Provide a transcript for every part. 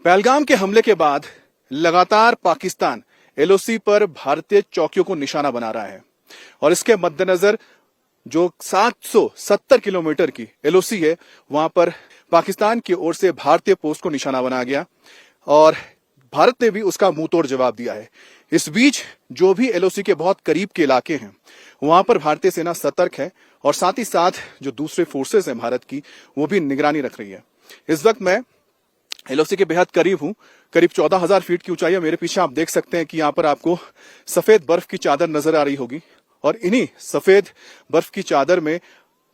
पहलगाम के हमले के बाद लगातार पाकिस्तान एलओसी पर भारतीय चौकियों को निशाना बना रहा है और इसके मद्देनजर जो 770 किलोमीटर की एलओसी है वहां पर पाकिस्तान की ओर से भारतीय पोस्ट को निशाना बनाया गया और भारत ने भी उसका मुंहतोड़ जवाब दिया है। इस बीच जो भी एलओसी के बहुत करीब के इलाके हैं वहां पर भारतीय सेना सतर्क है और साथ ही साथ जो दूसरे फोर्सेस हैं भारत की वो भी निगरानी रख रही है। इस वक्त मैं एलओसी के बेहद करीब हूं, करीब 14,000 फीट की ऊंचाई है। मेरे पीछे आप देख सकते हैं कि यहाँ पर आपको सफेद बर्फ की चादर नजर आ रही होगी और इन्हीं सफेद बर्फ की चादर में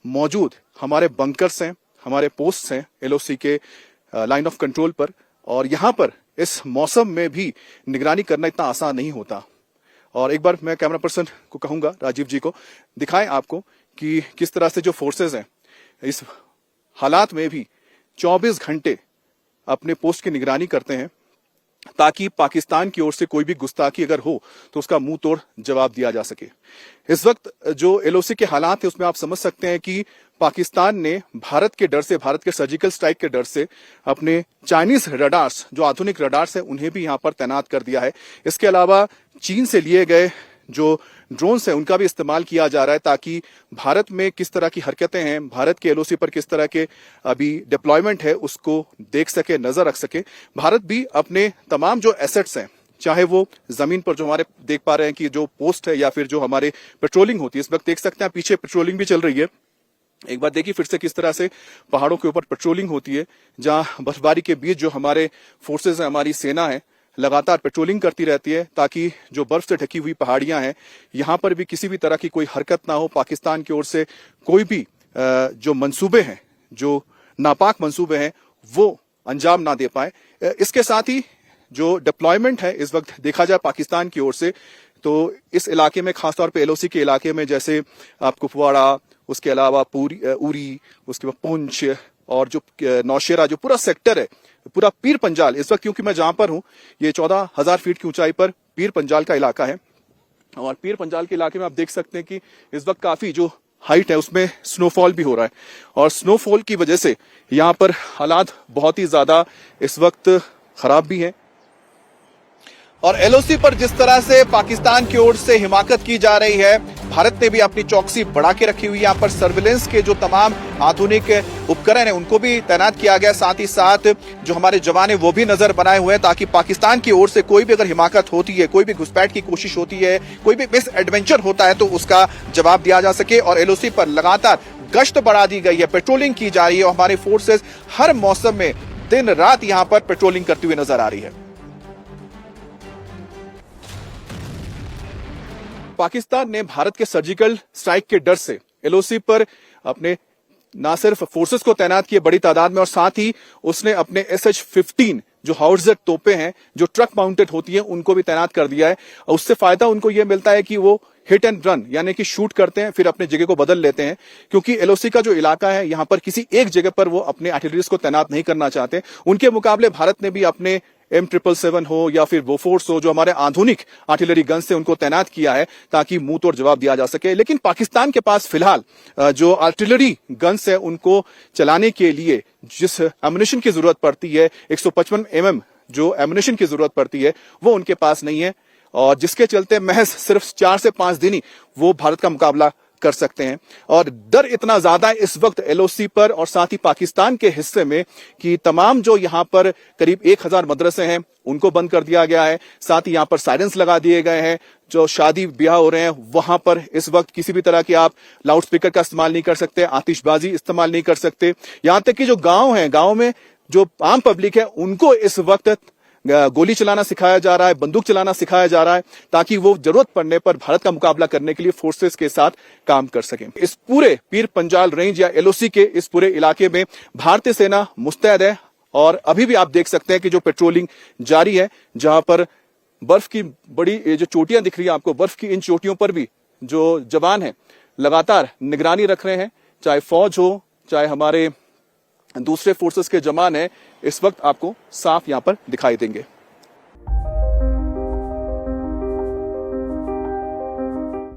मौजूद हमारे बंकर्स हैं, हमारे पोस्ट हैं एलओसी के लाइन ऑफ कंट्रोल पर। और यहाँ पर इस मौसम में भी निगरानी करना इतना आसान नहीं होता। और एक बार मैं कैमरा पर्सन को कहूंगा, राजीव जी को दिखाएं आपको कि किस तरह से जो फोर्सेज हैं इस हालात में भी 24 घंटे अपने पोस्ट की निगरानी करते हैं ताकि पाकिस्तान की ओर से कोई भी गुस्ताखी अगर हो तो उसका मुंह तोड़ जवाब दिया जा सके। इस वक्त जो एलओसी के हालात है उसमें आप समझ सकते हैं कि पाकिस्तान ने भारत के डर से, भारत के सर्जिकल स्ट्राइक के डर से अपने चाइनीज रडार्स, जो आधुनिक रडार्स हैं, उन्हें भी यहां पर तैनात कर दिया है। इसके अलावा चीन से लिए गए जो ड्रोन्स हैं उनका भी इस्तेमाल किया जा रहा है ताकि भारत में किस तरह की हरकतें हैं, भारत के एलओसी पर किस तरह के अभी डिप्लॉयमेंट है उसको देख सके, नजर रख सके। भारत भी अपने तमाम जो एसेट्स हैं, चाहे वो जमीन पर जो हमारे देख पा रहे हैं कि जो पोस्ट है या फिर जो हमारे पेट्रोलिंग होती है, इस वक्त देख सकते हैं पीछे पेट्रोलिंग भी चल रही है। एक बार देखिए फिर से किस तरह से पहाड़ों के ऊपर पेट्रोलिंग होती है, जहां बर्फबारी के बीच जो हमारे फोर्सेज है, हमारी सेना है, लगातार पेट्रोलिंग करती रहती है ताकि जो बर्फ से ढकी हुई पहाड़ियां हैं यहां पर भी किसी भी तरह की कोई हरकत ना हो, पाकिस्तान की ओर से कोई भी जो मंसूबे हैं, जो नापाक मंसूबे हैं, वो अंजाम ना दे पाए। इसके साथ ही जो डिप्लॉयमेंट है इस वक्त देखा जाए पाकिस्तान की ओर से, तो इस इलाके में खासतौर पर एलओसी के इलाके में जैसे आप कुपवाड़ा, उसके अलावा उरी, उसके बाद पुंछ और जो नौशेरा, जो पूरा सेक्टर है, पूरा पीर पंजाल, इस वक्त क्योंकि मैं जहां पर हूं ये 14,000 फीट की ऊंचाई पर पीर पंजाल का इलाका है और पीर पंजाल के इलाके में आप देख सकते हैं कि इस वक्त काफी जो हाइट है उसमें स्नोफॉल भी हो रहा है और स्नोफॉल की वजह से यहां पर हालात बहुत ही ज्यादा इस वक्त खराब भी हैं। और एलओसी पर जिस तरह से पाकिस्तान की ओर से हिमाकत की जा रही है, भारत ने भी अपनी चौकसी बढ़ा के रखी हुई है। यहाँ पर सर्विलेंस के जो तमाम आधुनिक उपकरण हैं उनको भी तैनात किया गया, साथ ही साथ जो हमारे जवान हैं वो भी नजर बनाए हुए हैं ताकि पाकिस्तान की ओर से कोई भी अगर हिमाकत होती है, कोई भी घुसपैठ की कोशिश होती है, कोई भी मिस एडवेंचर होता है तो उसका जवाब दिया जा सके। और एलओसी पर लगातार गश्त बढ़ा दी गई है, पेट्रोलिंग की जा रही है और हमारे फोर्सेज हर मौसम में दिन रात यहाँ पर पेट्रोलिंग करती हुई नजर आ रही है। पाकिस्तान ने भारत के सर्जिकल स्ट्राइक के डर से एलओसी पर अपने ना सिर्फ फोर्सेस को तैनात किए बड़ी तादाद में और साथ ही उसने अपने SH-15 जो हाउट्जर तोपें हैं, जो ट्रक माउंटेड होती हैं, उनको भी तैनात कर दिया है। और उससे फायदा उनको यह मिलता है कि वो हिट एंड रन यानी कि शूट करते हैं फिर अपने जगह को बदल लेते हैं, क्योंकि एलओसी का जो इलाका है यहां पर किसी एक जगह पर वो अपने आर्टिलरीज को तैनात नहीं करना चाहते। उनके मुकाबले भारत ने भी अपने M777 हो या फिर बोफोर्स हो, जो हमारे आधुनिक आर्टिलरी गन से उनको तैनात किया है ताकि मुंह तोड़ जवाब दिया जा सके। लेकिन पाकिस्तान के पास फिलहाल जो आर्टिलरी गन्स है उनको चलाने के लिए जिस एमुनिशन की जरूरत पड़ती है, 155 mm जो एमुनिशन की जरूरत पड़ती है, वो उनके पास नहीं है और जिसके चलते महज सिर्फ 4 से 5 दिन ही वो भारत का मुकाबला कर सकते हैं। और डर इतना ज्यादा है इस वक्त एलओसी पर और साथ ही पाकिस्तान के हिस्से में कि तमाम जो यहां पर करीब 1,000 मदरसे हैं उनको बंद कर दिया गया है, साथ ही यहां पर साइरेंस लगा दिए गए हैं। जो शादी ब्याह हो रहे हैं वहां पर इस वक्त किसी भी तरह की आप लाउड स्पीकर का इस्तेमाल नहीं कर सकते, आतिशबाजी इस्तेमाल नहीं कर सकते। यहां तक कि जो गांव है, गांव में जो आम पब्लिक है उनको इस वक्त गोली चलाना सिखाया जा रहा है, बंदूक चलाना सिखाया जा रहा है ताकि वो जरूरत पड़ने पर भारत का मुकाबला करने के लिए फोर्सेस के साथ काम कर सकें। इस पूरे पीर पंजाल रेंज या एलओसी के इस पूरे इलाके में भारतीय सेना मुस्तैद है और अभी भी आप देख सकते हैं कि जो पेट्रोलिंग जारी है, जहां पर बर्फ की बड़ी जो चोटियां दिख रही है आपको, बर्फ की इन चोटियों पर भी जो जवान है लगातार निगरानी रख रहे हैं, चाहे फौज हो चाहे हमारे दूसरे फोर्सेस के जवान हैं, इस वक्त आपको साफ यहां पर दिखाई देंगे।